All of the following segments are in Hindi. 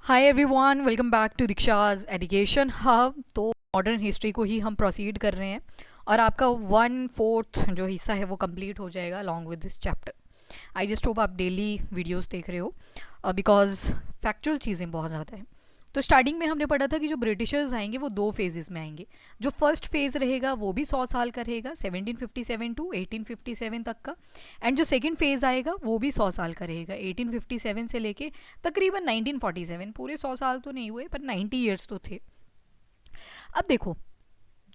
Hi everyone, welcome back to Diksha's education hub. तो मॉडर्न हिस्ट्री को ही हम प्रोसीड कर रहे हैं और आपका 1/4 जो हिस्सा है वो कंप्लीट हो जाएगा along with this chapter. I just hope आप डेली वीडियोस देख रहे हो बिकॉज फैक्चुअल चीज़ें बहुत ज़्यादा हैं। तो स्टार्टिंग में हमने पढ़ा था कि जो ब्रिटिशर्स आएंगे वो दो फेजेस में आएंगे। जो फर्स्ट फेज़ रहेगा वो भी 100 साल का रहेगा, 1757 टू 1857 तक का। एंड जो सेकंड फेज़ आएगा वो भी 100 साल का रहेगा, 1857 से लेके तकरीबन 1947। पूरे 100 साल तो नहीं हुए पर 90 ईयर्स तो थे। अब देखो,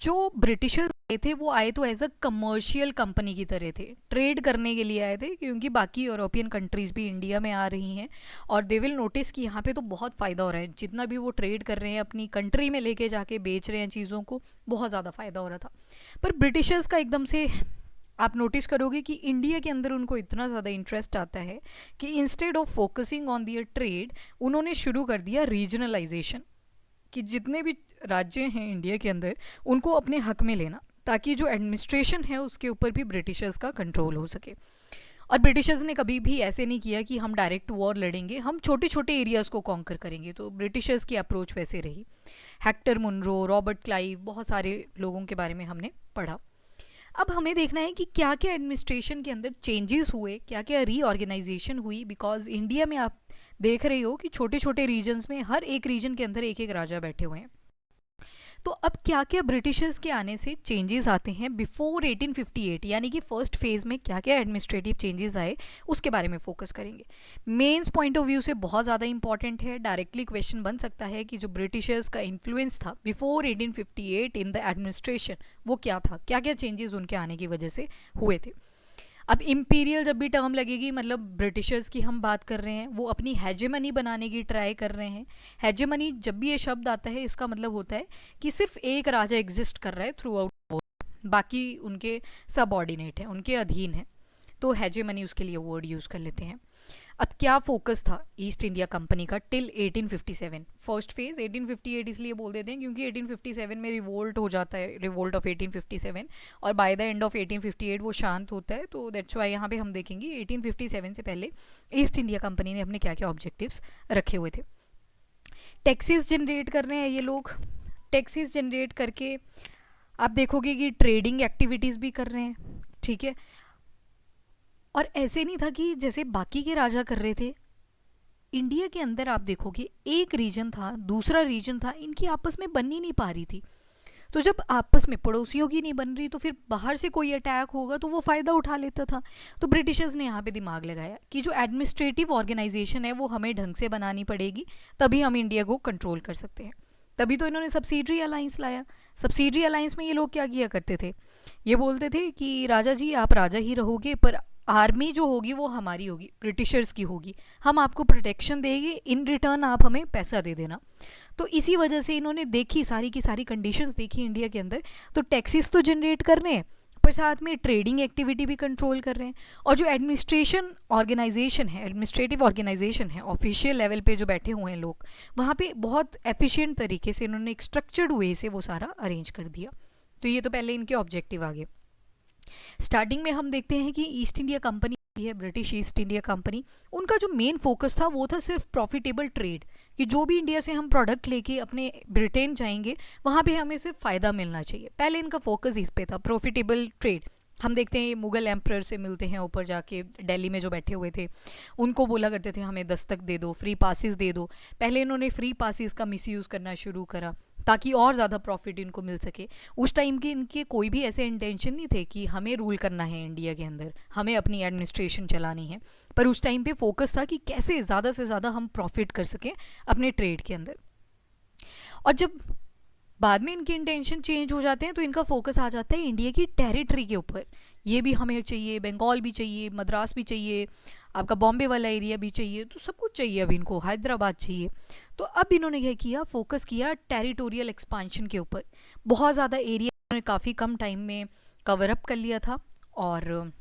जो ब्रिटिशर्स आए थे वो आए तो एज अ कमर्शियल कंपनी की तरह थे, ट्रेड करने के लिए आए थे, क्योंकि बाकी यूरोपियन कंट्रीज़ भी इंडिया में आ रही हैं और दे विल नोटिस कि यहाँ पे तो बहुत फ़ायदा हो रहा है। जितना भी वो ट्रेड कर रहे हैं अपनी कंट्री में लेके जाके बेच रहे हैं चीज़ों को, बहुत ज़्यादा फ़ायदा हो रहा था। पर ब्रिटिशर्स का एकदम से आप नोटिस करोगे कि इंडिया के अंदर उनको इतना ज़्यादा इंटरेस्ट आता है कि instead of focusing on their trade उन्होंने शुरू कर दिया रीजनलाइजेशन, कि जितने भी राज्य हैं इंडिया के अंदर उनको अपने हक में लेना, ताकि जो एडमिनिस्ट्रेशन है उसके ऊपर भी ब्रिटिशर्स का कंट्रोल हो सके। और ब्रिटिशर्स ने कभी भी ऐसे नहीं किया कि हम डायरेक्ट वॉर लड़ेंगे, हम छोटे छोटे एरियाज़ को कॉन्कर करेंगे। तो ब्रिटिशर्स की अप्रोच वैसे रही। हेक्टर मुनरो, रॉबर्ट क्लाइव, बहुत सारे लोगों के बारे में हमने पढ़ा। अब हमें देखना है कि क्या क्या एडमिनिस्ट्रेशन के अंदर चेंजेस हुए, क्या क्या रीऑर्गेनाइजेशन हुई। बिकॉज इंडिया में आप देख रहे हो कि छोटे छोटे रीजन्स में हर एक रीजन के अंदर एक एक राजा बैठे हुए हैं। तो अब क्या क्या ब्रिटिशर्स के आने से चेंजेस आते हैं बिफोर 1858, यानी कि फर्स्ट फेज में क्या क्या एडमिनिस्ट्रेटिव चेंजेस आए उसके बारे में फोकस करेंगे। मेंस पॉइंट ऑफ व्यू से बहुत ज़्यादा इंपॉर्टेंट है। डायरेक्टली क्वेश्चन बन सकता है कि जो ब्रिटिशर्स का इन्फ्लुएंस था बिफोर 1858 इन द एडमिनिस्ट्रेशन वो क्या था, क्या क्या चेंजेस उनके आने की वजह से हुए थे। अब इम्पीरियल जब भी टर्म लगेगी, मतलब ब्रिटिशर्स की हम बात कर रहे हैं, वो अपनी हेजेमनी बनाने की ट्राई कर रहे हैं। हेजेमनी जब भी ये शब्द आता है इसका मतलब होता है कि सिर्फ एक राजा एग्जिस्ट कर रहा है थ्रू आउट, बाकी उनके सबऑर्डिनेट हैं, उनके अधीन है। तो हेजेमनी उसके लिए वर्ड यूज़ कर लेते हैं। अब क्या फोकस था ईस्ट इंडिया कंपनी का टिल 1857। फर्स्ट फेज 1858 इसलिए बोल देते हैं क्योंकि 1857 में रिवोल्ट हो जाता है, रिवोल्ट ऑफ 1857, और बाय द एंड ऑफ 1858 वो शांत होता है। तो दैट्स वाई यहाँ पे हम देखेंगे 1857 से पहले ईस्ट इंडिया कंपनी ने अपने क्या क्या ऑब्जेक्टिव्स रखे हुए थे। टैक्सेस जनरेट कर रहे हैं ये लोग। टैक्सेस जनरेट करके आप देखोगे कि ट्रेडिंग एक्टिविटीज़ भी कर रहे हैं, ठीक है। और ऐसे नहीं था कि जैसे बाकी के राजा कर रहे थे। इंडिया के अंदर आप देखोगे एक रीजन था, दूसरा रीजन था, इनकी आपस में बन ही नहीं पा रही थी। तो जब आपस में पड़ोसियों की नहीं बन रही तो फिर बाहर से कोई अटैक होगा तो वो फ़ायदा उठा लेता था। तो ब्रिटिशर्स ने यहाँ पे दिमाग लगाया कि जो एडमिनिस्ट्रेटिव ऑर्गेनाइजेशन है वो हमें ढंग से बनानी पड़ेगी, तभी हम इंडिया को कंट्रोल कर सकते हैं। तभी तो इन्होंने सब्सिडरी अलाइंस लाया। सब्सिडरी अलाइंस में ये लोग क्या किया करते थे, ये बोलते थे कि राजा जी आप राजा ही रहोगे, पर आर्मी जो होगी वो हमारी होगी, ब्रिटिशर्स की होगी, हम आपको प्रोटेक्शन देंगे, इन रिटर्न आप हमें पैसा दे देना। तो इसी वजह से इन्होंने देखी, सारी की सारी कंडीशंस देखी इंडिया के अंदर। तो टैक्सेस तो जनरेट कर रहे हैं पर साथ में ट्रेडिंग एक्टिविटी भी कंट्रोल कर रहे हैं। और जो एडमिनिस्ट्रेशन ऑर्गेनाइजेशन है, एडमिनिस्ट्रेटिव ऑर्गेनाइजेशन है, ऑफिशियल लेवल पे जो बैठे हुए हैं लोग, वहाँ पे बहुत एफिशिएंट तरीके से इन्होंने एक स्ट्रक्चर्ड वे से वो सारा अरेंज कर दिया। तो ये तो पहले इनके ऑब्जेक्टिव आ गए। स्टार्टिंग में हम देखते हैं कि ईस्ट इंडिया कंपनी है, ब्रिटिश ईस्ट इंडिया कंपनी, उनका जो मेन फोकस था वो था सिर्फ प्रॉफिटेबल ट्रेड, कि जो भी इंडिया से हम प्रोडक्ट लेके अपने ब्रिटेन जाएंगे वहाँ पे हमें सिर्फ फ़ायदा मिलना चाहिए। पहले इनका फोकस इस पे था, प्रॉफिटेबल ट्रेड। हम देखते हैं मुगल एम्प्रर से मिलते हैं ऊपर जाके, दिल्ली में जो बैठे हुए थे उनको बोला करते थे हमें दस्तक दे दो, फ्री पासिस दे दो। पहले इन्होंने फ्री पासिस का मिसयूज़ करना शुरू करा ताकि और ज़्यादा प्रॉफिट इनको मिल सके। उस टाइम के इनके कोई भी ऐसे इंटेंशन नहीं थे कि हमें रूल करना है इंडिया के अंदर, हमें अपनी एडमिनिस्ट्रेशन चलानी है। पर उस टाइम पे फोकस था कि कैसे ज़्यादा से ज़्यादा हम प्रॉफिट कर सकें अपने ट्रेड के अंदर। और जब बाद में इनके इंटेंशन चेंज हो जाते हैं तो इनका फोकस आ जाता है इंडिया की टेरिटरी के ऊपर। ये भी हमें चाहिए, बंगाल भी चाहिए, मद्रास भी चाहिए, आपका बॉम्बे वाला एरिया भी चाहिए, तो सब कुछ चाहिए। अब इनको हैदराबाद चाहिए। तो अब इन्होंने क्या किया, फोकस किया टेरिटोरियल एक्सपांशन के ऊपर। बहुत ज़्यादा एरिया इन्होंने काफ़ी कम टाइम में कवर अप कर लिया था। और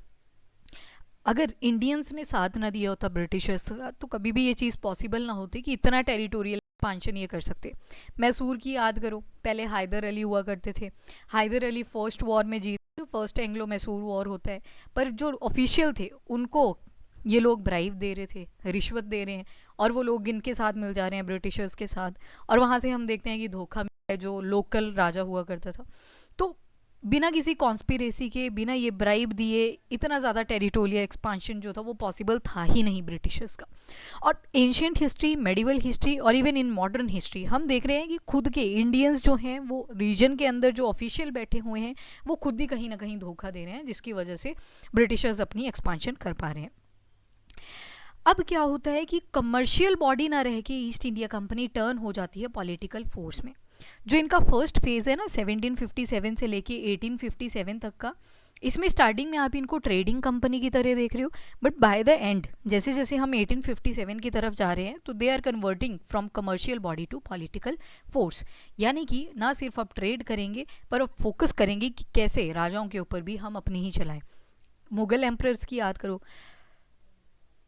अगर इंडियंस ने साथ ना दिया होता ब्रिटिशर्स का तो कभी भी ये चीज़ पॉसिबल ना होती कि इतना टेरिटोरियल एक्सपांशन ये कर सकते। मैसूर की याद करो, पहले हैदर अली हुआ करते थे। हैदर अली फर्स्ट वॉर में जीते, जो फर्स्ट एंग्लो मैसूर वॉर होता है, पर जो ऑफिशियल थे उनको ये लोग ब्राइब दे रहे थे, रिश्वत दे रहे हैं, और वो लोग इनके साथ मिल जा रहे हैं ब्रिटिशर्स के साथ, और वहाँ से हम देखते हैं कि धोखा मिला है जो लोकल राजा हुआ करता था। तो बिना किसी कॉन्स्पिरेसी के, बिना ये ब्राइब दिए इतना ज़्यादा टेरिटोरियल एक्सपांशन जो था वो पॉसिबल था ही नहीं ब्रिटिशर्स का। और एंशियंट हिस्ट्री, मेडिवल हिस्ट्री और इवन इन मॉडर्न हिस्ट्री हम देख रहे हैं कि खुद के इंडियंस जो हैं वो रीजन के अंदर जो ऑफिशियल बैठे हुए हैं वो खुद ही कहीं ना कहीं धोखा दे रहे हैं, जिसकी वजह से ब्रिटिशर्स अपनी एक्सपांशन कर पा रहे हैं। अब क्या होता है कि कमर्शियल बॉडी ना रह के ईस्ट इंडिया कंपनी टर्न हो जाती है पॉलिटिकल फोर्स में। जो इनका फर्स्ट फेज है ना 1757 से लेके 1857 तक का, इसमें स्टार्टिंग में आप इनको ट्रेडिंग कंपनी की तरह देख रहे हो, बट बाय द एंड जैसे जैसे हम 1857 की तरफ जा रहे हैं तो they are converting from commercial body to political force. यानी कि ना सिर्फ अब ट्रेड करेंगे पर अब फोकस करेंगे कि कैसे राजाओं के ऊपर भी हम अपनी ही चलाएं। मुगल एम्परर्स की याद करो,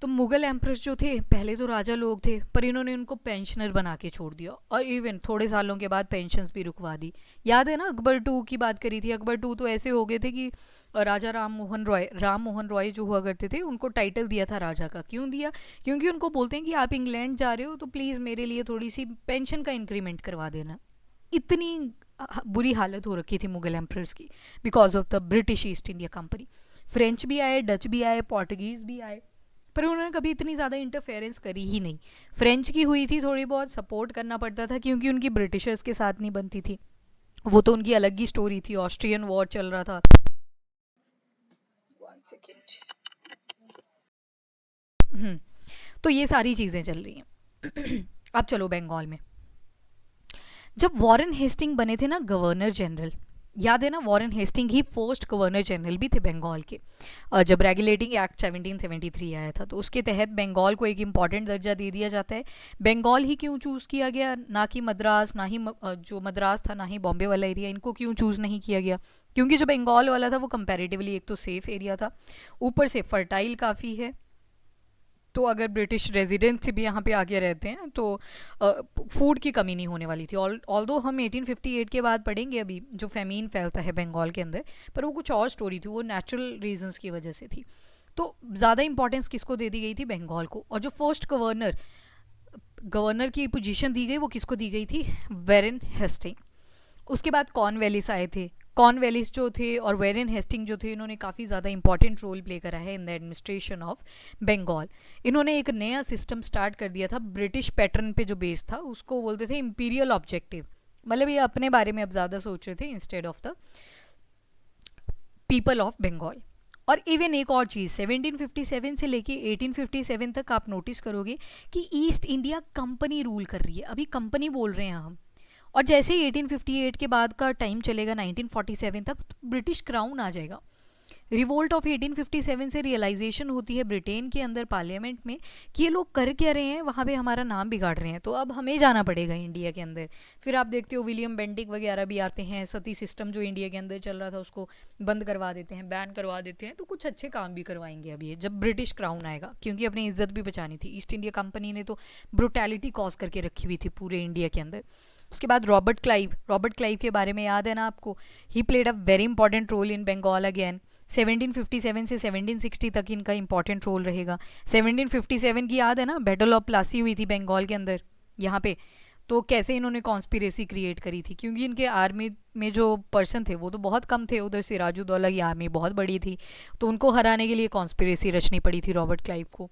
तो मुगल एम्प्रेस जो थे पहले तो राजा लोग थे, पर इन्होंने उनको पेंशनर बना के छोड़ दिया और इवन थोड़े सालों के बाद पेंशन्स भी रुकवा दी। याद है ना अकबर टू की बात करी थी, अकबर टू तो ऐसे हो गए थे कि राजा राम मोहन रॉय जो हुआ करते थे उनको टाइटल दिया था राजा का। क्यों दिया? क्योंकि उनको बोलते हैं कि आप इंग्लैंड जा रहे हो तो प्लीज़ मेरे लिए थोड़ी सी पेंशन का इंक्रीमेंट करवा देना। इतनी बुरी हालत हो रखी थी मुगल एम्प्रेस की because of the British east India company. French भी आए, डच भी आए, पोर्टुगीज़ भी आए, पर उन्होंने कभी इतनी ज़्यादा इंटरफेरेंस करी ही नहीं। फ्रेंच की हुई थी, थोड़ी बहुत सपोर्ट करना पड़ता था क्योंकि उनकी ब्रिटिशर्स के साथ नहीं बनती थी, वो तो उनकी अलग ही स्टोरी थी। ऑस्ट्रियन वॉर चल रहा था। तो ये सारी चीज़ें चल रही हैं। अब चलो बंगाल में। जब वॉरेन हेस्टिंग बने थे ना गवर्नर जनरल, याद है ना, वॉरेन हेस्टिंग ही फर्स्ट गवर्नर जनरल भी थे बंगाल के। जब रेगुलेटिंग एक्ट 1773 आया था तो उसके तहत बंगाल को एक इम्पॉर्टेंट दर्जा दे दिया जाता है। बंगाल ही क्यों चूज़ किया गया, ना कि मद्रास, ना ही जो मद्रास था, ना ही बॉम्बे वाला एरिया, इनको क्यों चूज़ नहीं किया गया? क्योंकि जो बंगाल वाला था वो कंपैरेटिवली एक तो सेफ एरिया था, ऊपर से फर्टाइल काफ़ी है, तो अगर ब्रिटिश रेजिडेंट्स भी यहाँ पे आके रहते हैं तो फूड की कमी नहीं होने वाली थी। ऑल्दो हम 1858 के बाद पढ़ेंगे अभी जो फेमीन फैलता है बंगाल के अंदर, पर वो कुछ और स्टोरी थी, वो नेचुरल रीजंस की वजह से थी। तो ज़्यादा इंपॉर्टेंस किसको दे दी गई थी? बंगाल को। और जो फर्स्ट गवर्नर की पोजीशन दी गई वो किसको दी गई थी? Warren Hasting. उसके बाद कॉर्नवालिस आए थे। कॉर्नवालिस जो थे और वॉरेन हेस्टिंग जो थे, इन्होंने काफ़ी ज़्यादा इंपॉर्टेंट रोल प्ले करा है in the administration of Bengal. इन्होंने एक नया सिस्टम स्टार्ट कर दिया था ब्रिटिश पैटर्न पे जो बेस था, उसको बोलते थे इंपीरियल ऑब्जेक्टिव। मतलब ये अपने बारे में अब ज़्यादा सोच रहे थे instead of the people of Bengal. और इवन एक और चीज़, 1757 से लेके 1857 तक आप नोटिस करोगे कि ईस्ट इंडिया कंपनी रूल कर रही है। अभी कंपनी बोल रहे हैं हम, और जैसे ही 1858 के बाद का टाइम चलेगा 1947 तक, तो ब्रिटिश क्राउन आ जाएगा। रिवोल्ट ऑफ 1857 से रियलाइजेशन होती है ब्रिटेन के अंदर पार्लियामेंट में कि ये लोग कर क्या रहे हैं, वहाँ पे हमारा नाम बिगाड़ रहे हैं, तो अब हमें जाना पड़ेगा इंडिया के अंदर। फिर आप देखते हो विलियम बेंटिक वगैरह भी आते हैं, सती सिस्टम जो इंडिया के अंदर चल रहा था उसको बंद करवा देते हैं, बैन करवा देते हैं। तो कुछ अच्छे काम भी करवाएंगे अभी ये जब ब्रिटिश क्राउन आएगा, क्योंकि अपनी इज्जत भी बचानी थी। ईस्ट इंडिया कंपनी ने तो ब्रुटैलिटी कॉज करके रखी हुई थी पूरे इंडिया के अंदर। उसके बाद रॉबर्ट क्लाइव के बारे में याद है ना आपको? He played a very important role in Bengal again. 1757 से 1760 तक इनका इंपॉर्टेंट रोल रहेगा। 1757 की याद है ना, बैटल ऑफ प्लासी हुई थी बंगाल के अंदर यहाँ पे। तो कैसे इन्होंने कॉन्स्पिरेसी क्रिएट करी थी, क्योंकि इनके आर्मी में जो पर्सन थे वो तो बहुत कम थे, उधर सिराजुद्दौला की आर्मी बहुत बड़ी थी, तो उनको हराने के लिए कॉन्स्पिरेसी रचनी पड़ी थी रॉबर्ट क्लाइव को।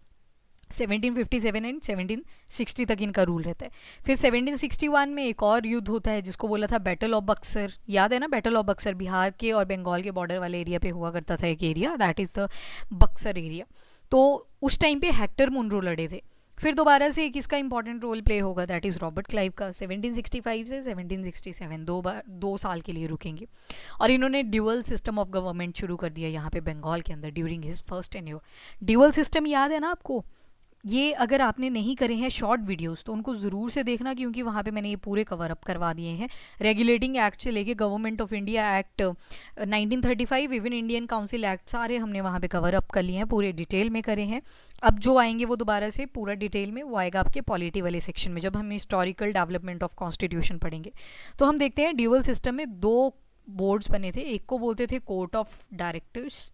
1757 एंड 1760 तक इनका रूल रहता है। फिर 1761 में एक और युद्ध होता है जिसको बोला था बैटल ऑफ बक्सर। याद है ना, बैटल ऑफ बक्सर बिहार के और बंगाल के बॉर्डर वाले एरिया पे हुआ करता था एक area, that is the Buxar area. तो उस टाइम पे हेक्टर मुनरो लड़े थे। फिर दोबारा से किसका इंपॉर्टेंट रोल प्ले होगा? दैट इज़ रॉबर्ट क्लाइव का। 1765 से 1767 दो साल के लिए रुकेंगे, और इन्होंने ड्यूअल सिस्टम ऑफ गवर्नमेंट शुरू कर दिया यहाँ पे बंगाल के अंदर during his first tenure. Dual system याद है ना आपको? ये अगर आपने नहीं करे हैं शॉर्ट वीडियोस तो उनको ज़रूर से देखना, क्योंकि वहाँ पे मैंने ये पूरे कवर अप करवा दिए हैं। रेगुलेटिंग एक्ट से लेके government of India act 1935, even Indian council act, सारे हमने वहाँ पे कवर अप कर लिए हैं, पूरे डिटेल में करे हैं। अब जो आएंगे वो दोबारा से पूरा डिटेल में वो आएगा आपके पॉलिटी वाले सेक्शन में, जब हम हिस्टोरिकल डेवलपमेंट ऑफ कॉन्स्टिट्यूशन पढ़ेंगे। तो हम देखते हैं ड्यूअल सिस्टम में दो बोर्ड्स बने थे, एक को बोलते थे कोर्ट ऑफ डायरेक्टर्स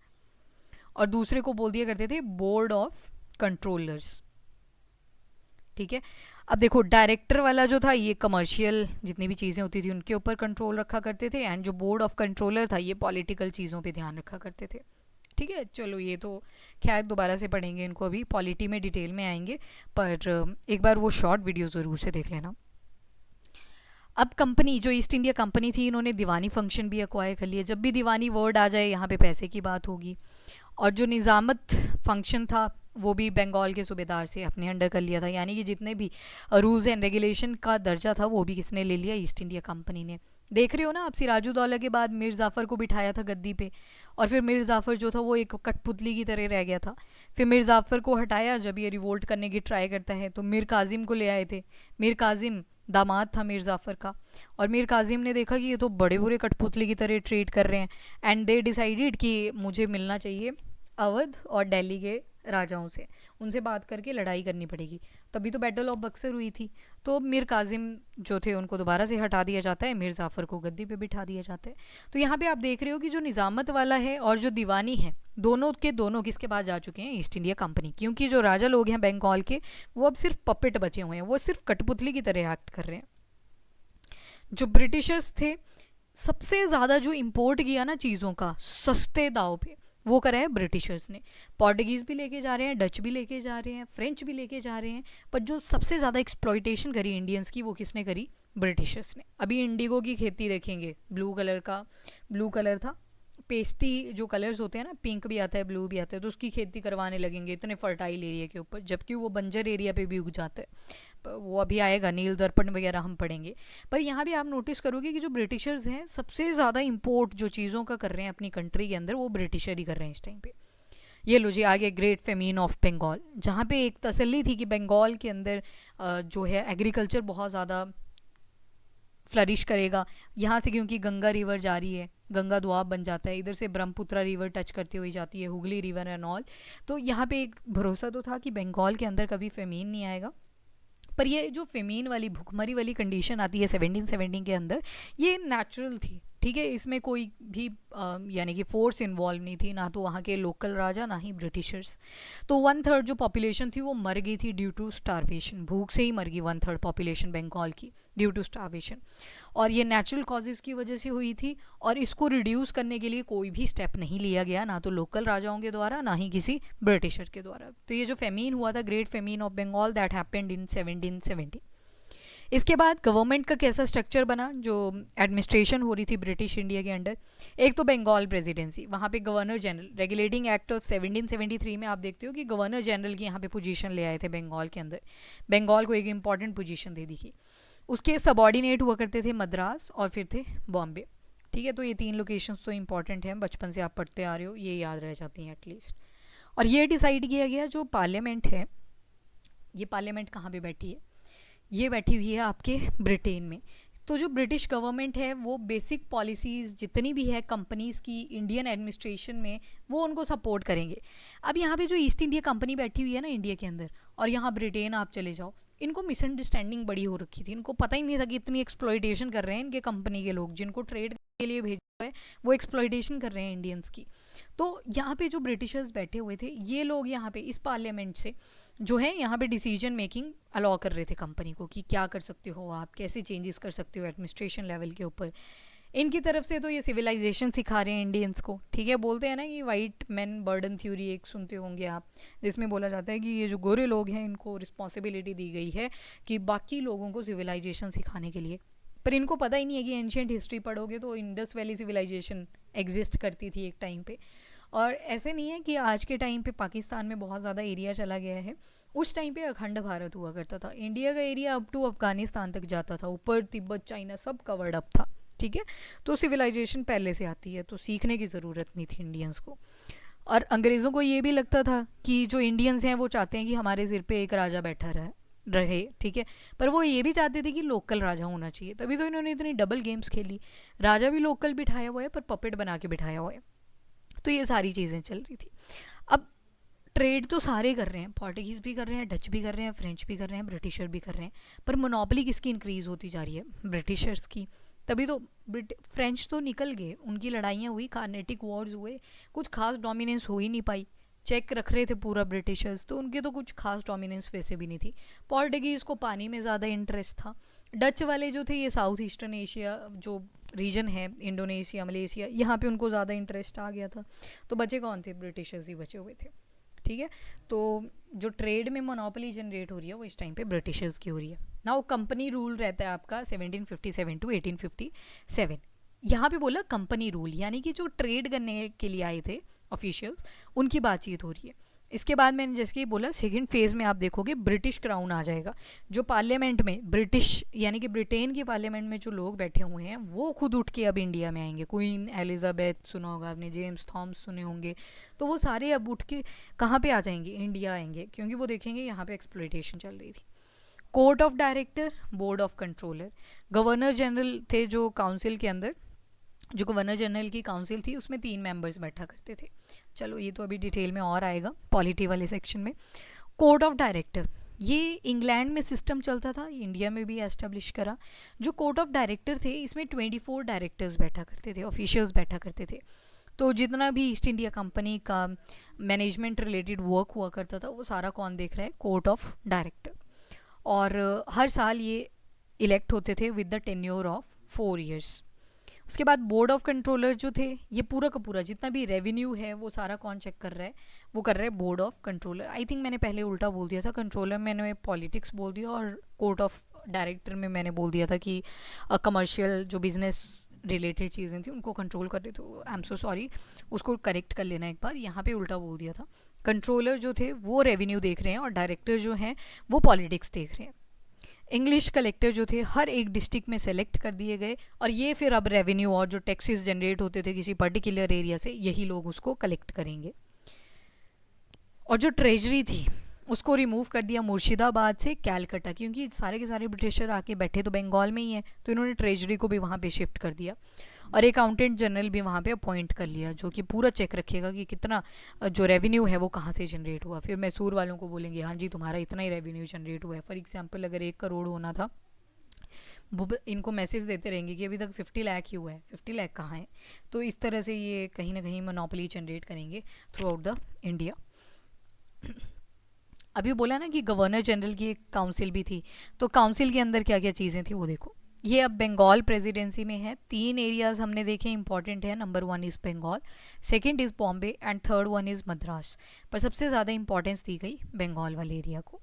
और दूसरे को बोल दिया करते थे बोर्ड ऑफ कंट्रोलर्स। ठीक है। अब देखो डायरेक्टर वाला जो था ये कमर्शियल जितनी भी चीज़ें होती थी उनके ऊपर कंट्रोल रखा करते थे, एंड जो बोर्ड ऑफ कंट्रोलर था ये पॉलिटिकल चीज़ों पे ध्यान रखा करते थे। ठीक है, चलो ये तो खैर दोबारा से पढ़ेंगे इनको, अभी पॉलिटी में डिटेल में आएंगे, पर एक बार वो शॉर्ट वीडियो ज़रूर से देख लेना। अब कंपनी जो ईस्ट इंडिया कंपनी थी इन्होंने दीवानी फंक्शन भी एक्वायर कर लिया। जब भी दीवानी वर्ड आ जाए यहाँ पे पैसे की बात होगी। और जो निज़ामत फंक्शन था वो भी बंगाल के सूबेदार से अपने अंडर कर लिया था, यानी कि जितने भी रूल्स एंड रेगुलेशन का दर्जा था वो भी किसने ले लिया, ईस्ट इंडिया कंपनी ने। देख रहे हो ना आप, सिराजुद्दौला के बाद मीर जाफ़र को बिठाया था गद्दी पे, और फिर मीर जाफ़र जो था वो एक कठपुतली की तरह रह गया था। फिर मीर जाफ़र को हटाया जब ये रिवोल्ट करने की ट्राई करता है, तो मीर काजिम को ले आए थे। मीर काजिम दामाद था मीर जाफ़र का, और मीर काजिम ने देखा कि ये तो बड़े बुरे कठपुतली की तरह ट्रीट कर रहे हैं, एंड दे डिसाइडेड कि मुझे मिलना चाहिए अवध और दिल्ली के राजाओं से, उनसे बात करके लड़ाई करनी पड़ेगी। तभी तो बैटल ऑफ बक्सर हुई थी। तो मीर काजिम जो थे उनको दोबारा से हटा दिया जाता है, मीर जाफ़र को गद्दी पे बिठा दिया जाता है। तो यहाँ पे आप देख रहे हो कि जो निज़ामत वाला है और जो दीवानी है दोनों के दोनों किसके पास जा चुके हैं, ईस्ट इंडिया कंपनी। क्योंकि जो राजा लोग हैं बंगाल के वो अब सिर्फ पपेट बचे हुए हैं, वो सिर्फ कठपुतली की तरह एक्ट कर रहे हैं। जो ब्रिटिशर्स थे सबसे ज़्यादा जो इम्पोर्ट किया ना चीज़ों का सस्ते दाव पे, वो करा है ब्रिटिशर्स ने। पोर्टुगीज़ भी लेके जा रहे हैं, डच भी लेके जा रहे हैं, फ्रेंच भी लेके जा रहे हैं, पर जो सबसे ज़्यादा एक्सप्लॉइटेशन करी इंडियंस की वो किसने करी, ब्रिटिशर्स ने। अभी इंडिगो की खेती देखेंगे, ब्लू कलर था, पेस्टी जो कलर्स होते हैं ना, पिंक भी आता है ब्लू भी आता है, तो उसकी खेती करवाने लगेंगे इतने फर्टाइल एरिया के ऊपर, जबकि वो बंजर एरिया पे भी उग जाता है। वो अभी आएगा, नील दर्पण वगैरह हम पढ़ेंगे। पर यहाँ भी आप नोटिस करोगे कि जो ब्रिटिशर्स हैं सबसे ज़्यादा इंपोर्ट जो चीज़ों का कर रहे हैं अपनी कंट्री के अंदर, वो ब्रिटिशर ही कर रहे हैं इस टाइम पे। ये लो जी आगे ग्रेट फेमीन ऑफ बंगाल, जहाँ पे एक तसल्ली थी कि बंगाल के अंदर जो है एग्रीकल्चर बहुत ज़्यादा फ्लरिश करेगा यहाँ से, क्योंकि गंगा रिवर जा रही है, गंगा दोआब बन जाता है, इधर से ब्रह्मपुत्र रिवर टच करते हुए जाती है, हुगली रिवर एंड ऑल। तो यहाँ पे एक भरोसा तो था कि बंगाल के अंदर कभी फेमीन नहीं आएगा। पर ये जो फेमीन वाली भुखमरी वाली कंडीशन आती है 1770 के अंदर, ये नेचुरल थी। ठीक है, इसमें कोई भी यानी कि फोर्स इन्वॉल्व नहीं थी, ना तो वहाँ के लोकल राजा ना ही ब्रिटिशर्स। तो 1/3 जो पॉपुलेशन थी वो मर गई थी ड्यू टू स्टारवेशन, भूख से ही मर गई 1/3 पॉपुलेशन बंगाल की ड्यू टू स्टारवेशन। और ये नेचुरल कॉजेज़ की वजह से हुई थी, और इसको रिड्यूस करने के लिए कोई भी स्टेप नहीं लिया गया, ना तो लोकल राजाओं के द्वारा ना ही किसी ब्रिटिशर के द्वारा। तो ये जो फेमीन हुआ था, great famine of Bengal, that happened in 1770। इसके बाद गवर्नमेंट का कैसा स्ट्रक्चर बना, जो एडमिनिस्ट्रेशन हो रही थी ब्रिटिश इंडिया के अंडर। एक तो बंगाल प्रेसिडेंसी, वहाँ पे governor general, regulating act of 1773 में आप देखते हो कि गवर्नर जनरल की यहाँ पे पोजीशन ले आए थे बंगाल के अंदर, बंगाल को एक इंपॉर्टेंट पोजीशन दे दी थी। उसके सबॉर्डिनेट हुआ करते थे मद्रास और फिर थे बॉम्बे। ठीक है, तो ये 3 लोकेशंस तो इंपॉर्टेंट हैं, बचपन से आप पढ़ते आ रहे हो, ये याद रह जाती हैं एटलीस्ट। और ये डिसाइड किया गया जो पार्लियामेंट है, ये पार्लियामेंट कहाँ पे बैठी है, ये बैठी हुई है आपके ब्रिटेन में। तो जो ब्रिटिश गवर्नमेंट है वो बेसिक पॉलिसीज़ जितनी भी है कंपनीज़ की इंडियन एडमिनिस्ट्रेशन में, वो उनको सपोर्ट करेंगे। अब यहाँ पे जो ईस्ट इंडिया कंपनी बैठी हुई है ना इंडिया के अंदर, और यहाँ ब्रिटेन आप चले जाओ, इनको मिसअंडरस्टैंडिंग बड़ी हो रखी थी। इनको पता ही नहीं था कि इतनी एक्सप्लॉइटेशन कर रहे हैं इनके कंपनी के लोग, जिनको ट्रेड के लिए भेजा है वो एक्सप्लॉइटेशन कर रहे हैं इंडियंस की। तो यहाँ पे जो ब्रिटिशर्स बैठे हुए थे, ये लोग यहाँ पे इस पार्लियामेंट से जो है यहाँ पे डिसीजन मेकिंग अलाउ कर रहे थे कंपनी को, कि क्या कर सकते हो आप, कैसे चेंजेस कर सकते हो एडमिनिस्ट्रेशन लेवल के ऊपर। इनकी तरफ से तो ये सिविलाइजेशन सिखा रहे हैं इंडियंस को। ठीक है, बोलते हैं ना कि वाइट मैन बर्डन थ्योरी एक सुनते होंगे आप, जिसमें बोला जाता है कि ये जो गोरे लोग हैं इनको रिस्पॉन्सिबिलिटी दी गई है कि बाकी लोगों को सिविलाइजेशन सिखाने के लिए। पर इनको पता ही नहीं है कि एंशियंट हिस्ट्री पढ़ोगे तो इंडस वैली सिविलाइजेशन एग्जिस्ट करती थी एक टाइम पे। और ऐसे नहीं है कि आज के टाइम पे पाकिस्तान में बहुत ज़्यादा एरिया चला गया है, उस टाइम पे अखंड भारत हुआ करता था। इंडिया का एरिया अप टू अफगानिस्तान तक जाता था, ऊपर तिब्बत चाइना सब कवर्ड अप था। ठीक है, तो सिविलाइजेशन पहले से आती है, तो सीखने की ज़रूरत नहीं थी इंडियंस को। और अंग्रेज़ों को ये भी लगता था कि जो इंडियंस हैं वो चाहते हैं कि हमारे सिर पे एक राजा बैठा रहे। ठीक है, पर वो ये भी चाहते थे कि लोकल राजा होना चाहिए, तभी तो इन्होंने इतनी डबल गेम्स खेली, राजा भी लोकल बिठाया हुआ है पर पपेट बना के बिठाया हुआ है। तो ये सारी चीज़ें चल रही थी। अब ट्रेड तो सारे कर रहे हैं, पोर्टुगीज़ भी कर रहे हैं, डच भी कर रहे हैं, फ्रेंच भी कर रहे हैं, ब्रिटिशर भी कर रहे हैं, पर मोनोपोली किसकी इंक्रीज़ होती जा रही है, ब्रिटिशर्स की। तभी तो फ्रेंच तो निकल गए, उनकी लड़ाइयाँ हुई, कार्नेटिक वॉर्स हुए, कुछ खास डोमिनेंस हो ही नहीं पाई। चेक रख रहे थे पूरा ब्रिटिशर्स, तो उनके तो कुछ खास डोमिनेंस वैसे भी नहीं थी। पोर्टुगीज़ को पानी में ज़्यादा इंटरेस्ट था। डच वाले जो थे ये साउथ ईस्टर्न एशिया जो रीजन है, इंडोनेशिया मलेशिया, यहाँ पे उनको ज़्यादा इंटरेस्ट आ गया था। तो बचे कौन थे? ब्रिटिशर्स ही बचे हुए थे। ठीक है, तो जो ट्रेड में मोनोपोली जनरेट हो रही है वो इस टाइम पे ब्रिटिशर्स की हो रही है। नाउ कंपनी रूल रहता है आपका 1757 टू 1857। यहाँ पे बोला कंपनी रूल, यानी कि जो ट्रेड करने के लिए आए थे ऑफिशियल्स, उनकी बातचीत हो रही है। इसके बाद मैंने जैसे कि बोला सेकंड फेज में आप देखोगे ब्रिटिश क्राउन आ जाएगा। जो पार्लियामेंट में ब्रिटिश यानी कि ब्रिटेन की पार्लियामेंट में जो लोग बैठे हुए हैं वो खुद उठ के अब इंडिया में आएंगे। क्वीन एलिजाबेथ सुना होगा आपने, जेम्स थॉमस सुने होंगे, तो वो सारे अब उठ के कहाँ पे आ जाएंगे? इंडिया आएंगे, क्योंकि वो देखेंगे यहाँ पे एक्सप्लॉयटेशन चल रही थी। Court of director, board of controller, governor general थे जो काउंसिल के अंदर, जो गवर्नर जनरल की काउंसिल थी उसमें 3 मेंबर्स बैठा करते थे। चलो ये तो अभी डिटेल में और आएगा पॉलिटी वाले सेक्शन में। कोर्ट ऑफ डायरेक्टर, ये इंग्लैंड में सिस्टम चलता था, इंडिया में भी एस्टेब्लिश करा। जो कोर्ट ऑफ डायरेक्टर थे इसमें 24 डायरेक्टर्स बैठा करते थे, ऑफिशियल्स बैठा करते थे। तो जितना भी ईस्ट इंडिया कंपनी का मैनेजमेंट रिलेटेड वर्क हुआ करता था वो सारा कौन देख रहा है? Court of director. और हर साल ये इलेक्ट होते थे with the tenure of 4 years. उसके बाद बोर्ड ऑफ कंट्रोलर जो थे, ये पूरा का पूरा जितना भी रेवेन्यू है वो सारा कौन चेक कर रहा है? वो कर रहा है board of controller. I think मैंने पहले उल्टा बोल दिया था, कंट्रोलर मैंने पॉलिटिक्स बोल दिया और कोर्ट ऑफ डायरेक्टर में मैंने बोल दिया था कि कमर्शियल जो बिजनेस रिलेटेड चीज़ें थी उनको कंट्रोल कर रहे थे। आई एम सो सॉरी, उसको करेक्ट कर लेना एक बार, यहाँ पे उल्टा बोल दिया था। कंट्रोलर जो थे वो रेवेन्यू देख रहे हैं और डायरेक्टर जो हैं वो पॉलिटिक्स देख रहे हैं। इंग्लिश कलेक्टर जो थे हर एक डिस्ट्रिक्ट में सेलेक्ट कर दिए गए और ये फिर अब रेवेन्यू और जो टैक्सेस जनरेट होते थे किसी पर्टिकुलर एरिया से, यही लोग उसको कलेक्ट करेंगे। और जो ट्रेजरी थी उसको रिमूव कर दिया मुर्शिदाबाद से कैलकटा, क्योंकि सारे के सारे ब्रिटिशर आके बैठे तो बंगाल में ही हैं, तो इन्होंने ट्रेजरी को भी वहाँ पे शिफ्ट कर दिया और एक अकाउंटेंट जनरल भी वहाँ पे अपॉइंट कर लिया जो कि पूरा चेक रखेगा कि कितना जो रेवेन्यू है वो कहाँ से जनरेट हुआ। फिर मैसूर वालों को बोलेंगे हाँ जी तुम्हारा इतना ही रेवेन्यू जनरेट हुआ है। फॉर एग्जाम्पल अगर 1 करोड़ होना था, इनको मैसेज देते रहेंगे कि अभी तक 50 लाख ही हुआ है, 50 लाख कहाँ है। तो इस तरह से ये कहीं ना कहीं मोनोपोली जनरेट करेंगे थ्रू आउट द इंडिया। अभी बोला ना कि गवर्नर जनरल की एक काउंसिल भी थी, तो काउंसिल के अंदर क्या क्या चीज़ें थी वो देखो। ये अब बंगाल प्रेसिडेंसी में है। 3 एरियाज हमने देखे इंपॉर्टेंट है। Number 1 is Bengal, second is Bombay and third 1 is Madras. पर सबसे ज़्यादा इंपॉर्टेंस दी गई बंगाल वाले एरिया को।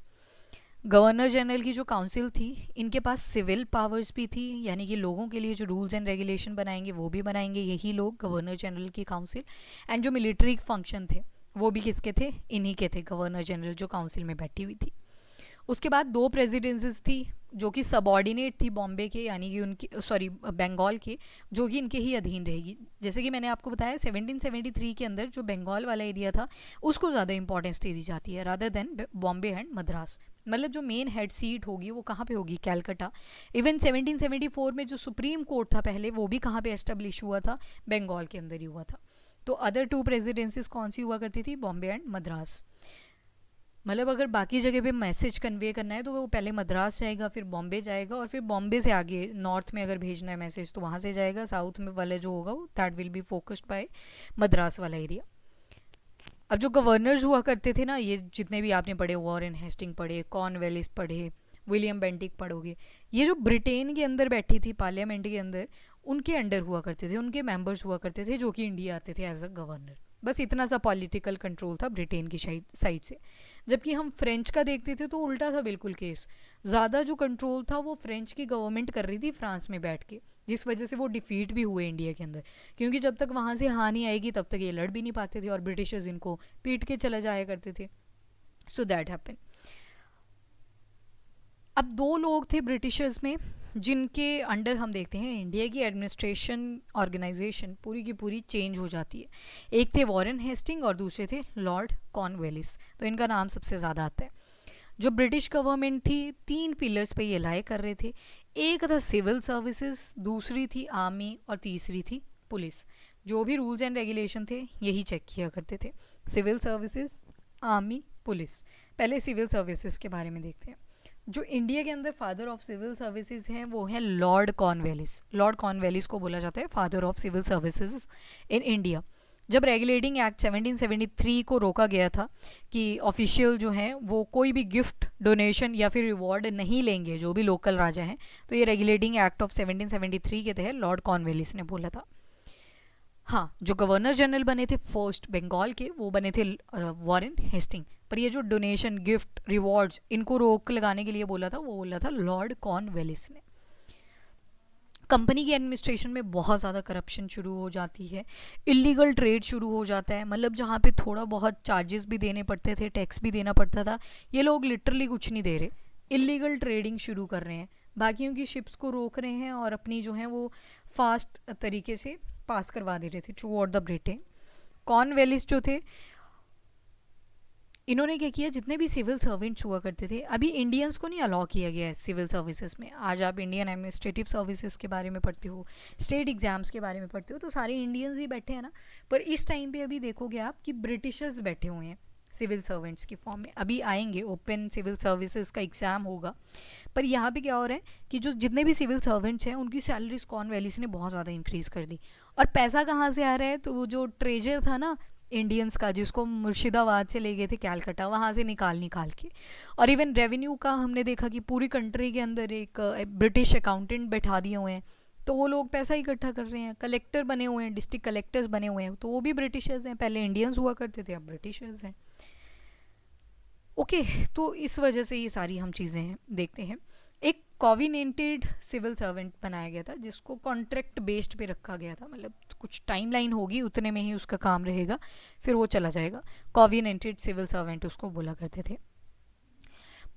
गवर्नर जनरल की जो काउंसिल थी इनके पास सिविल पावर्स भी थी, यानी कि लोगों के लिए जो रूल्स एंड रेगुलेशन बनाएंगे वो भी बनाएंगे यही लोग, गवर्नर जनरल की काउंसिल। एंड जो मिलिट्री फंक्शन थे वो भी किसके थे? इन्हीं के थे, गवर्नर जनरल जो काउंसिल में बैठी हुई थी। उसके बाद 2 प्रेसिडेंसीज थी जो कि सबॉर्डिनेट थी बॉम्बे के, यानी कि उनकी बंगाल के, जो कि इनके ही अधीन रहेगी। जैसे कि मैंने आपको बताया 1773 के अंदर जो बंगाल वाला एरिया था उसको ज़्यादा इंपॉर्टेंस दे दी जाती है rather than Bombay and Madras. मतलब जो मेन हेड सीट होगी वो कहाँ पे होगी? कैलकटा। इवन 1774 में जो सुप्रीम कोर्ट था पहले वो भी कहाँ पे एस्टेब्लिश हुआ था? बंगाल के अंदर ही हुआ था। तो अदर 2 प्रेसिडेंसीज कौन सी हुआ करती थी? बॉम्बे एंड मद्रास। मतलब अगर बाकी जगह पे मैसेज कन्वे करना है तो वो पहले मद्रास जाएगा, फिर बॉम्बे जाएगा और फिर बॉम्बे से आगे नॉर्थ में अगर भेजना है मैसेज तो वहाँ से जाएगा। साउथ में वाला जो होगा that will be focused by Madras वाला एरिया। अब जो गवर्नर्स हुआ करते थे ना, ये जितने भी आपने पढ़े, वॉरेन हेस्टिंग पढ़े, कॉर्नवेलिस पढ़े, विलियम बेंटिक पढ़ोगे, ये जो ब्रिटेन के अंदर बैठी थी पार्लियामेंट के अंदर, उनके अंडर हुआ करते थे, उनके मेंबर्स हुआ करते थे जो कि इंडिया आते थे एज अ गवर्नर। बस इतना सा पॉलिटिकल कंट्रोल था ब्रिटेन की साइड से। जबकि हम फ्रेंच का देखते थे तो उल्टा था बिल्कुल केस। ज़्यादा जो कंट्रोल था वो फ्रेंच की गवर्नमेंट कर रही थी फ्रांस में बैठ के, जिस वजह से वो डिफीट भी हुए इंडिया के अंदर, क्योंकि जब तक वहाँ से हाँ नहीं आएगी तब तक ये लड़ भी नहीं पाते थे और ब्रिटिशर्स इनको पीट के चला जाया करते थे। So that happen. अब 2 लोग थे ब्रिटिशर्स में जिनके अंडर हम देखते हैं इंडिया की एडमिनिस्ट्रेशन ऑर्गेनाइजेशन पूरी की पूरी चेंज हो जाती है। एक थे वॉरेन हेस्टिंग और दूसरे थे लॉर्ड कॉर्नवेलिस, तो इनका नाम सबसे ज़्यादा आता है। जो ब्रिटिश गवर्नमेंट थी 3 पिलर्स पे ये लाए कर रहे थे। एक था सिविल सर्विसेज, दूसरी थी आर्मी और तीसरी थी पुलिस। जो भी रूल्स एंड रेगुलेशन थे यही चेक किया करते थे, सिविल सर्विसेज, आर्मी, पुलिस। पहले सिविल सर्विसेज के बारे में देखते हैं। जो इंडिया के अंदर फादर ऑफ सिविल सर्विसेज हैं वो है लॉर्ड कॉर्नवेलिस। लॉर्ड कॉर्नवेलिस को बोला जाता है father of civil services in India. जब रेगुलेटिंग एक्ट 1773 को रोका गया था कि ऑफिशियल जो हैं वो कोई भी गिफ्ट डोनेशन या फिर रिवॉर्ड नहीं लेंगे जो भी लोकल राजा हैं, तो ये रेगुलेटिंग एक्ट ऑफ 1773 के तहत लॉर्ड कॉर्नवालिस ने बोला था। हाँ, जो गवर्नर जनरल बने थे फर्स्ट बंगाल के, वो बने थे वॉरेन हेस्टिंग। पर ये जो डोनेशन गिफ्ट रिवॉर्ड्स इनको रोक लगाने के लिए बोला था, वो बोला था लॉर्ड कॉर्नवालिस ने। कंपनी की एडमिनिस्ट्रेशन में बहुत ज़्यादा करप्शन शुरू हो जाती है, इलीगल ट्रेड शुरू हो जाता है, मतलब जहाँ पे थोड़ा बहुत चार्जेस भी देने पड़ते थे, टैक्स भी देना पड़ता था, ये लोग लिटरली कुछ नहीं दे रहे, इलीगल ट्रेडिंग शुरू कर रहे हैं, बाकियों की शिप्स को रोक रहे हैं और अपनी जो है वो फास्ट तरीके से पास करवा दे रहे थे टुवर्ड द ब्रिटेन। कॉर्नवालिस जो थे, इन्होंने क्या किया, जितने भी सिविल सर्वेंट्स हुआ करते थे, अभी इंडियंस को नहीं अलाउ किया गया है सिविल सर्विसेज में। आज आप इंडियन एडमिनिस्ट्रेटिव सर्विसेज के बारे में पढ़ते हो, स्टेट एग्जाम्स के बारे में पढ़ते हो, तो सारे इंडियंस ही बैठे हैं ना। पर इस टाइम पे अभी देखोगे आप कि ब्रिटिशर्स बैठे हुए हैं सिविल सर्वेंट्स की फॉर्म में। अभी आएंगे, ओपन सिविल सर्विसेज का एग्ज़ाम होगा। पर यहाँ पे क्या हो रहा है कि जो जितने भी सिविल सर्वेंट्स हैं उनकी सैलरीज कॉर्नवालिस ने बहुत ज़्यादा इंक्रीज़ कर दी। और पैसा कहाँ से आ रहा है, तो वो जो ट्रेजर था ना इंडियंस का, जिसको मुर्शिदाबाद से ले गए थे कैलकाटा, वहाँ से निकाल के। और इवन रेवेन्यू का हमने देखा कि पूरी कंट्री के अंदर एक ब्रिटिश अकाउंटेंट बैठा दिए हुए हैं, तो वो लोग पैसा इकट्ठा कर रहे हैं, कलेक्टर बने हुए हैं, डिस्ट्रिक्ट कलेक्टर्स बने हुए हैं, तो वो भी ब्रिटिशर्स हैं। पहले इंडियंस हुआ करते थे, अब ब्रिटिशर्स हैं। ओके, तो इस वजह से ये सारी हम चीज़ें देखते हैं। एक कॉविनेंटेड सिविल सर्वेंट बनाया गया था, जिसको कॉन्ट्रैक्ट बेस्ड पे रखा गया था, मतलब कुछ टाइमलाइन होगी, उतने में ही उसका काम रहेगा, फिर वो चला जाएगा। कॉविनेंटेड सिविल सर्वेंट उसको बोला करते थे।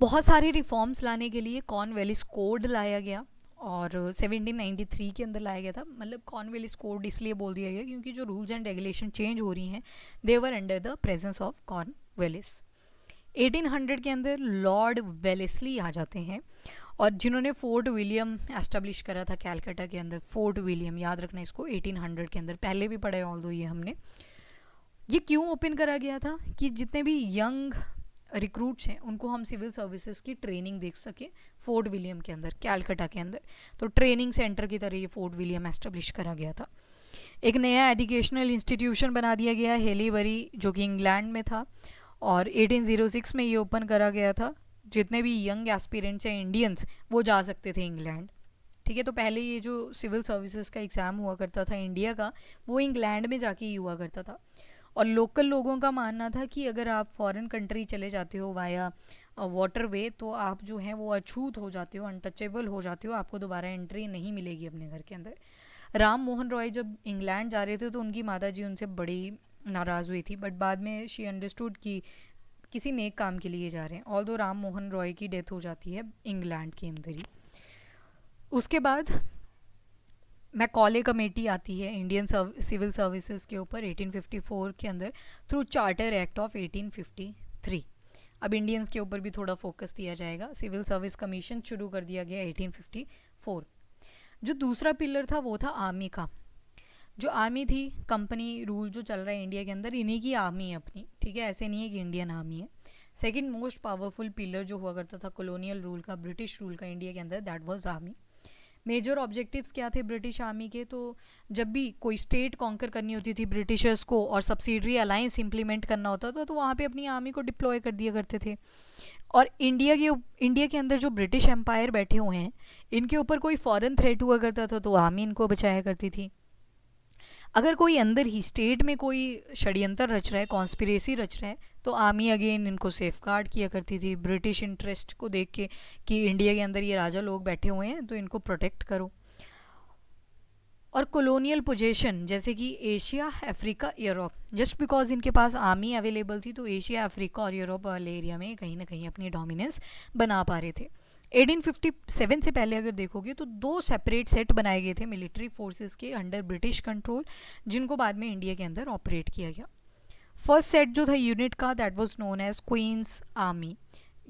बहुत सारे रिफॉर्म्स लाने के लिए कॉर्नवालिस कोड लाया गया, और 1793 के अंदर लाया गया था। मतलब कॉर्नवालिस कोड इसलिए बोल दिया गया क्योंकि जो रूल्स एंड रेगुलेशन चेंज हो रही हैं, they were under the presence of Cornwallis. 1800 के अंदर लॉर्ड वेलेस्ली आ जाते हैं, और जिन्होंने फोर्ट विलियम एस्टेब्लिश करा था कैलकाटा के अंदर। फोर्ट विलियम याद रखना इसको, 1800 के अंदर, पहले भी पढ़ा है ऑल्दो ये हमने। ये क्यों ओपन करा गया था कि जितने भी यंग रिक्रूट्स हैं उनको हम सिविल सर्विसेज की ट्रेनिंग देख सके फोर्ट विलियम के अंदर, कैलकाटा के अंदर। तो ट्रेनिंग सेंटर की तरह ये फोर्ट विलियम एस्टेब्लिश करा गया था। एक नया एजुकेशनल इंस्टीट्यूशन बना दिया गया हेलीबरी, जो कि इंग्लैंड में था, और 1806 में ये ओपन करा गया था। जितने भी यंग एस्पिरेंट्स हैं इंडियंस, वो जा सकते थे इंग्लैंड। ठीक है, तो पहले ये जो सिविल सर्विसेज का एग्ज़ाम हुआ करता था इंडिया का, वो इंग्लैंड में जाके ही हुआ करता था। और लोकल लोगों का मानना था कि अगर आप फॉरेन कंट्री चले जाते हो वाया वाटरवे, तो आप जो हैं वो अछूत हो जाते हो, अनटचेबल हो जाते हो, आपको दोबारा एंट्री नहीं मिलेगी अपने घर के अंदर। राम मोहन रॉय जब इंग्लैंड जा रहे थे तो उनकी माता जी उनसे बड़ी नाराज़ हुई थी, बट बाद में शी अंडरस्टूड कि किसी नेक काम के लिए जा रहे हैं। ऑल्दो राम मोहन रॉय की डेथ हो जाती है इंग्लैंड के अंदर ही। उसके बाद मैकॉले कमेटी आती है इंडियन सिविल सर्विसेज के ऊपर 1854 के अंदर, थ्रू चार्टर एक्ट ऑफ 1853। अब इंडियंस के ऊपर भी थोड़ा फोकस दिया जाएगा। सिविल सर्विस कमीशन शुरू कर दिया गया 1854। जो दूसरा पिलर था वो था आर्मी का। जो आर्मी थी, कंपनी रूल जो चल रहा है इंडिया के अंदर, इन्हीं की आर्मी है अपनी। ठीक है, ऐसे नहीं है कि इंडियन आर्मी है। सेकंड मोस्ट पावरफुल पिलर जो हुआ करता था कॉलोनियल रूल का, ब्रिटिश रूल का इंडिया के अंदर, that was army. Major objectives क्या थे ब्रिटिश आर्मी के, तो जब भी कोई स्टेट कॉन्कर करनी होती थी ब्रिटिशर्स को और सब्सिडरी अलायंस इंप्लीमेंट करना होता था, तो वहाँ पे अपनी आर्मी को डिप्लॉय कर दिया करते थे। और इंडिया के अंदर जो ब्रिटिश एम्पायर बैठे हुए हैं, इनके ऊपर कोई फॉरेन थ्रेट हुआ करता था तो आर्मी इनको बचाया करती थी। अगर कोई अंदर ही स्टेट में कोई षड्यंत्र रच रहा है, कॉन्स्पिरेसी रच रहा है, तो आर्मी अगेन इनको सेफ गार्ड किया करती थी ब्रिटिश इंटरेस्ट को देख के कि इंडिया के अंदर ये राजा लोग बैठे हुए हैं तो इनको प्रोटेक्ट करो। और कॉलोनियल पोजीशन जैसे कि Asia, Africa, Europe, just because इनके पास आर्मी अवेलेबल थी तो एशिया, अफ्रीका और यूरोप वाले एरिया में कहीं ना कहीं अपनी डोमिनेंस बना पा रहे थे। 1857 से पहले अगर देखोगे तो दो सेपरेट सेट बनाए गए थे मिलिट्री फोर्सेस के अंडर ब्रिटिश कंट्रोल, जिनको बाद में इंडिया के अंदर ऑपरेट किया गया। फर्स्ट सेट जो था यूनिट का, that was known as Queen's army.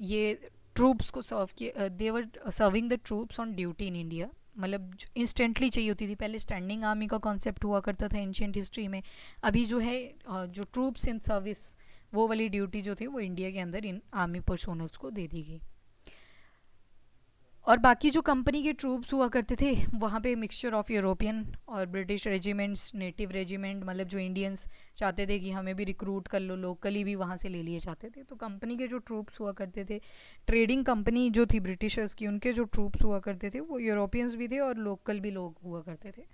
ये ट्रूप्स को सर्व किए, they were serving the troops on duty in India, मतलब इंस्टेंटली चाहिए होती थी। पहले स्टैंडिंग आर्मी का कॉन्सेप्ट हुआ करता था एंशियंट हिस्ट्री में। अभी जो है जो ट्रूप्स इन सर्विस, वो वाली ड्यूटी जो थी वो इंडिया के अंदर इन आर्मी पर्सोनल्स को दे दी गई। और बाकी जो कंपनी के ट्रूप्स हुआ करते थे वहाँ पे मिक्सचर ऑफ यूरोपियन और ब्रिटिश रेजिमेंट्स, नेटिव रेजिमेंट, मतलब जो इंडियंस चाहते थे कि हमें भी रिक्रूट कर लो, लोकली भी वहाँ से ले लिए जाते थे। तो कंपनी के जो ट्रूप्स हुआ करते थे, ट्रेडिंग कंपनी जो थी ब्रिटिशर्स की, उनके जो ट्रूप्स हुआ करते थे वो यूरोपियंस भी थे और लोकल भी लोग हुआ करते थे।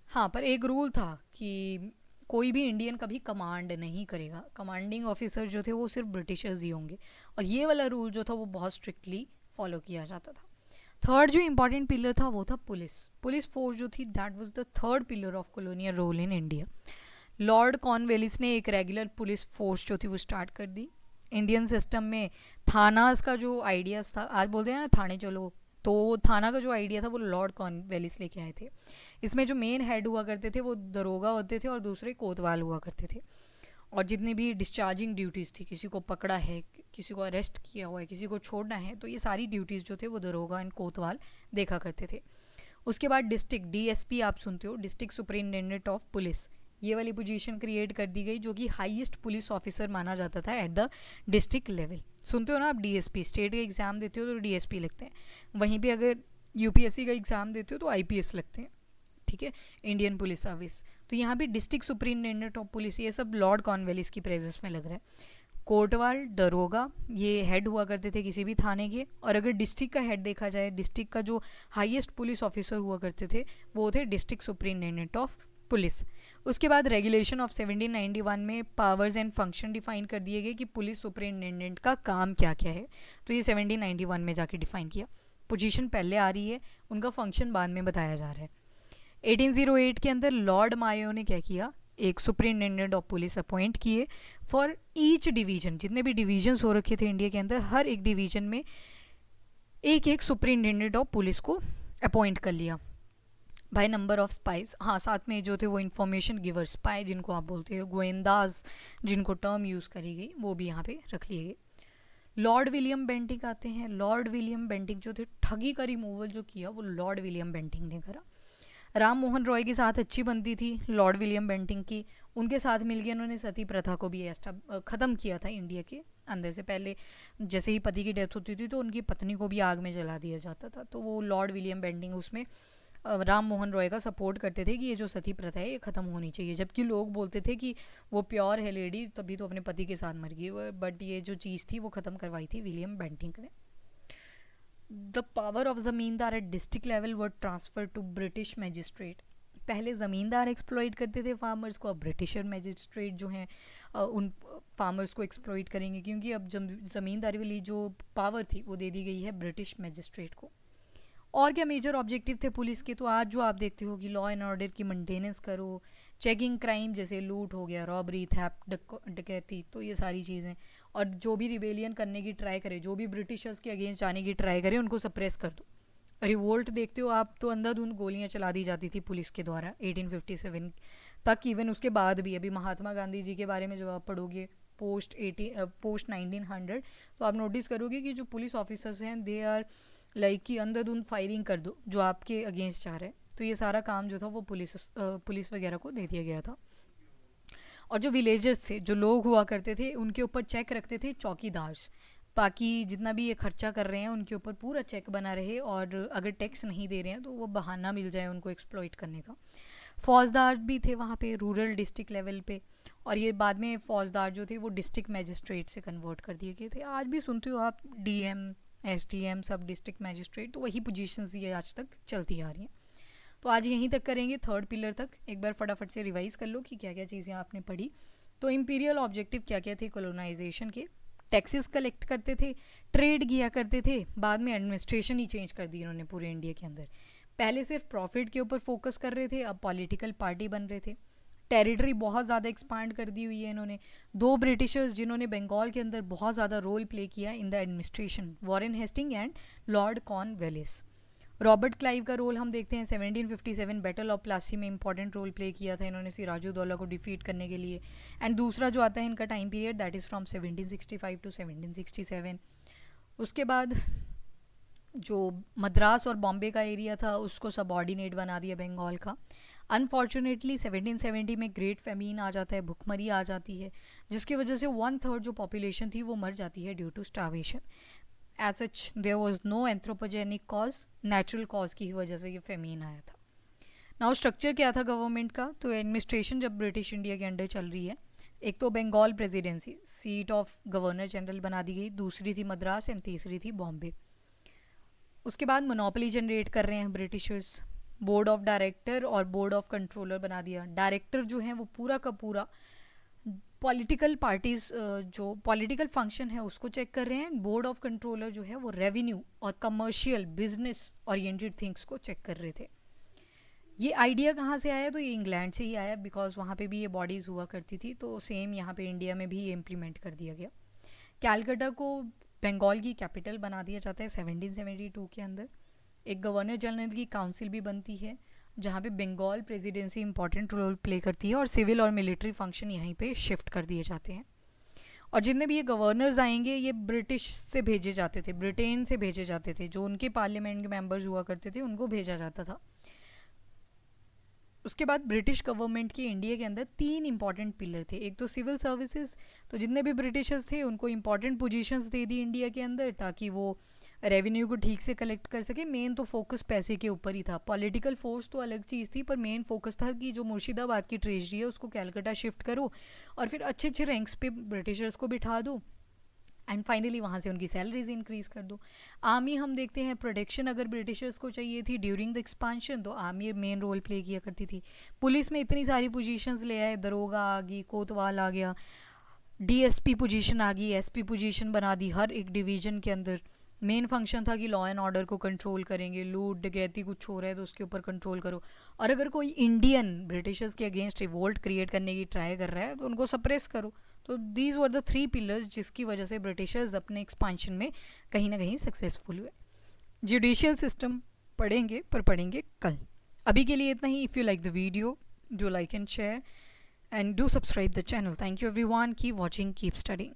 हाँ, पर एक रूल था कि कोई भी इंडियन कभी कमांड नहीं करेगा, कमांडिंग ऑफिसर जो थे वो सिर्फ ब्रिटिशर्स ही होंगे, और ये वाला रूल जो था वो बहुत स्ट्रिक्टली फॉलो किया जाता था। थर्ड जो इंपॉर्टेंट पिलर था वो था पुलिस। पुलिस फोर्स जो थी that was the third pillar of colonial role in India. Lord Cornwallis ने एक रेगुलर पुलिस फोर्स जो थी वो स्टार्ट कर दी। इंडियन सिस्टम में थानास का जो आइडियाज़ था, आज बोलते हैं ना थाने चलो, तो थाना का जो आइडिया था वो लॉर्ड कॉर्नवेलिस लेके आए थे। इसमें जो मेन हेड हुआ करते थे वो दरोगा होते थे और दूसरे कोतवाल हुआ करते थे। और जितनी भी डिस्चार्जिंग ड्यूटीज़ थी, किसी को पकड़ा है, किसी को अरेस्ट किया हुआ है, किसी को छोड़ना है, तो ये सारी ड्यूटीज़ जो थे वो दरोगा एंड कोतवाल देखा करते थे। उसके बाद डिस्ट्रिक्ट डीएसपी आप सुनते हो, डिस्ट्रिक्ट सुपरिटेंडेंट ऑफ पुलिस, ये वाली पोजीशन क्रिएट कर दी गई जो कि हाईएस्ट पुलिस ऑफिसर माना जाता था एट द डिस्ट्रिक्ट लेवल। सुनते हो ना आप डीएसपी, स्टेट का एग्ज़ाम देते हो तो डीएसपी लिखते हैं, वहीं पे अगर यूपीएससी का एग्ज़ाम देते हो तो आईपीएस लगते हैं, ठीक है, इंडियन पुलिस सर्विस। तो यहाँ पे डिस्ट्रिक्ट सुपरिटेंडेंट ऑफ पुलिस ये सब लॉर्ड कॉर्नवेलिस की प्रेजेंस में लग रहा है। कोटवाल, दरोगा, ये हेड हुआ करते थे किसी भी थाने के। और अगर डिस्ट्रिक्ट का हेड देखा जाए, डिस्ट्रिक्ट का जो हाईएस्ट पुलिस ऑफिसर हुआ करते थे वो थे डिस्ट्रिक्ट सुपरिटेंडेंट ऑफ पुलिस। उसके बाद रेगुलेशन ऑफ 1791 में पावर्स एंड फंक्शन डिफाइन कर दिए गए कि पुलिस सुपरिटेंडेंट का काम क्या क्या है, तो ये 1791 में जाके डिफाइन किया। पोजीशन पहले आ रही है, उनका फंक्शन बाद में बताया जा रहा है। 1808 के अंदर लॉर्ड मायो ने क्या किया, एक सुपरिटेंडेंट ऑफ पुलिस अपॉइंट किए फॉर ईच डिवीजन। जितने भी डिवीजन्स हो रखे थे इंडिया के अंदर, हर एक डिवीजन में एक एक सुपरिटेंडेंट ऑफ पुलिस को अपॉइंट कर लिया बाय नंबर ऑफ स्पाइज। हाँ, साथ में जो थे वो इन्फॉर्मेशन गिवर, स्पाई जिनको आप बोलते हो, गोएंदाज जिनको टर्म यूज़ करी गई, वो भी यहाँ पे रख लिए गए। लॉर्ड विलियम बेंटिंग आते हैं। लॉर्ड विलियम बेंटिंग जो थे, ठगी का रिमूवल जो किया वो लॉर्ड विलियम बेंटिंग ने करा। राम मोहन रॉय के साथ अच्छी बनती थी लॉर्ड विलियम बेंटिंग की, उनके साथ मिलकर उन्होंने सती प्रथा को भी ख़त्म किया था इंडिया के अंदर से। पहले जैसे ही पति की डेथ होती थी तो उनकी पत्नी को भी आग में जला दिया जाता था, तो वो लॉर्ड विलियम बेंटिंग उसमें राम मोहन रॉय का सपोर्ट करते थे कि ये जो सती प्रथा है ये ख़त्म होनी चाहिए, जबकि लोग बोलते थे कि वो प्योर है लेडी, तभी तो अपने पति के साथ मर गई, बट ये जो चीज़ थी वो ख़त्म करवाई थी विलियम बेंटिंग ने। The power of zamindar at district level were transfer to British magistrate. पहले ज़मींदार एक्सप्लॉइट करते थे फार्मर्स को, अब ब्रिटिशर मैजिस्ट्रेट जो हैं उन फार्मर्स को एक्सप्लॉइट करेंगे, क्योंकि अब ज़मींदारी वाली जो पावर थी वो दे दी गई है ब्रिटिश मैजिस्ट्रेट को। और क्या मेजर ऑब्जेक्टिव थे पुलिस के, तो आज जो आप देखते हो कि लॉ एंड ऑर्डर की मेंटेनेंस करो, चेकिंग क्राइम जैसे लूट हो गया, रॉबरी, थेफ्ट, डकैती, तो ये सारी चीज़ें, और जो भी रिबेलियन करने की ट्राई करे, जो भी ब्रिटिशर्स के अगेंस्ट जाने की ट्राई करे, उनको सप्रेस कर दो। रिवोल्ट देखते हो आप तो अंधाधुंध गोलियां चला दी जाती थी पुलिस के द्वारा 1857 तक। इवन उसके बाद भी, अभी महात्मा गांधी जी के बारे में जब आप पढ़ोगे पोस्ट 1900, तो आप नोटिस करोगे कि जो पुलिस ऑफिसर्स हैं दे आर लाइक कि अंधाधुंध फायरिंग कर दो जो आपके अगेंस्ट जा रहे हैं। तो ये सारा काम जो था वो पुलिस वगैरह को दे दिया गया था। और जो विलेजर्स थे, जो लोग हुआ करते थे, उनके ऊपर चेक रखते थे चौकीदार्स, ताकि जितना भी ये खर्चा कर रहे हैं उनके ऊपर पूरा चेक बना रहे, और अगर टैक्स नहीं दे रहे हैं तो वो बहाना मिल जाए उनको एक्सप्लॉइट करने का। फौजदार भी थे वहाँ पे रूरल डिस्ट्रिक्ट लेवल पे, और ये बाद में फौजदार जो थे वो डिस्ट्रिक्ट मैजिस्ट्रेट से कन्वर्ट कर दिए गए थे। आज भी सुनते हो आप डीएम, एसडीएम, सब डिस्ट्रिक्ट मैजिस्ट्रेट, तो वही पोजीशंस ये आज तक चलती आ रही हैं। तो आज यहीं तक करेंगे, थर्ड पिलर तक। एक बार फटाफट से रिवाइज़ कर लो कि क्या क्या चीज़ें आपने पढ़ी। तो इम्पीरियल ऑब्जेक्टिव क्या क्या थे कॉलोनाइजेशन के, टैक्सेस कलेक्ट करते थे, ट्रेड किया करते थे, बाद में एडमिनिस्ट्रेशन ही चेंज कर दी इन्होंने पूरे इंडिया के अंदर। पहले सिर्फ प्रॉफिट के ऊपर फोकस कर रहे थे, अब पॉलिटिकल पार्टी बन रहे थे। टेरिटरी बहुत ज़्यादा एक्सपांड कर दी हुई है इन्होंने। दो ब्रिटिशर्स जिन्होंने बंगाल के अंदर बहुत ज़्यादा रोल प्ले किया in the administration, Warren Hasting and lord Cornwallis. Robert Clive का रोल हम देखते हैं 1757 बैटल ऑफ प्लासी में इंपॉर्टेंट रोल प्ले किया था इन्होंने सिराजुद्दौला को डिफीट करने के लिए। एंड दूसरा जो आता है इनका time period, that is from 1765 to 1767। उसके बाद जो मद्रास और बॉम्बे का एरिया था उसको सबऑर्डिनेट बना दिया बंगाल का। अनफॉर्चुनेटली 1770 में ग्रेट फेमीन आ जाता है, भुखमरी आ जाती है, जिसकी वजह से 1/3 जो पॉपुलेशन थी वो मर जाती है due to starvation. As such there was no anthropogenic cause, natural cause की वजह से ये फेमीन आया था। नाउ स्ट्रक्चर क्या था गवर्नमेंट का, तो एडमिनिस्ट्रेशन जब ब्रिटिश इंडिया के अंडर चल रही है, एक तो Bengal presidency seat of governor general बना दी गई, दूसरी थी मद्रास एंड तीसरी थी बॉम्बे। उसके बाद मोनोपोली जनरेट कर रहे हैं ब्रिटिशर्स, बोर्ड ऑफ डायरेक्टर और बोर्ड ऑफ कंट्रोलर बना दिया। डायरेक्टर जो है वो पूरा का पूरा पॉलिटिकल पार्टीज जो पॉलिटिकल फंक्शन है उसको चेक कर रहे हैं। बोर्ड ऑफ कंट्रोलर जो है वो रेवेन्यू और कमर्शियल बिजनेस ओरिएंटेड थिंग्स को चेक कर रहे थे। ये आइडिया कहाँ से आया, तो ये इंग्लैंड से ही आया, बिकॉज वहाँ पे भी ये बॉडीज़ हुआ करती थी, तो सेम यहाँ पे इंडिया में भी ये इम्प्लीमेंट कर दिया गया। कैलकाटा को बंगाल की कैपिटल बना दिया जाता है 1772 के अंदर। एक गवर्नर जनरल की काउंसिल भी बनती है जहाँ पे Bengal presidency important role play करती है और सिविल और मिलिट्री फंक्शन यहीं पे शिफ्ट कर दिए जाते हैं। और जितने भी ये गवर्नर्स आएंगे ये ब्रिटिश से भेजे जाते थे, ब्रिटेन से भेजे जाते थे, जो उनके पार्लियामेंट के मेंबर्स हुआ करते थे उनको भेजा जाता था। उसके बाद ब्रिटिश गवर्नमेंट की इंडिया के अंदर 3 इंपॉर्टेंट पिलर थे। एक तो सिविल सर्विसेज, तो जितने भी ब्रिटिशर्स थे उनको इंपॉर्टेंट पोजीशंस दे दी इंडिया के अंदर ताकि वो रेवेन्यू को ठीक से कलेक्ट कर सके। मेन तो फोकस पैसे के ऊपर ही था, पॉलिटिकल फोर्स तो अलग चीज़ थी, पर मेन फोकस था कि जो मुर्शिदाबाद की ट्रेजरी है उसको कैलकाटा शिफ्ट करो और फिर अच्छे अच्छे रैंक्स पे ब्रिटिशर्स को बिठा दो एंड फाइनली वहाँ से उनकी सैलरीज इंक्रीज कर दो। आर्मी हम देखते हैं प्रोटेक्शन अगर ब्रिटिशर्स को चाहिए थी ड्यूरिंग द एक्सपांशन तो आर्मी मेन रोल प्ले किया करती थी। पुलिस में इतनी सारी पोजीशंस ले आए, दरोगा आ गई, कोतवाल आ गया, डीएसपी पोजीशन आ गई, एसपी पोजीशन बना दी हर एक डिवीजन के अंदर। मेन फंक्शन था कि लॉ एंड ऑर्डर को कंट्रोल करेंगे, लूट डकैती कुछ हो रहा है तो उसके ऊपर कंट्रोल करो, और अगर कोई इंडियन ब्रिटिशर्स के अगेंस्ट रिवोल्ट क्रिएट करने की ट्राई कर रहा है तो उनको सप्रेस करो। तो दीज वर द 3 पिलर्स जिसकी वजह से ब्रिटिशर्स अपने एक्सपांशन में कहीं ना कहीं सक्सेसफुल हुए। जुडिशियल सिस्टम पढ़ेंगे, पर पढ़ेंगे कल। अभी के लिए इतना ही। If you like the video do like and share and do subscribe the channel. Thank you everyone, keep watching, keep studying.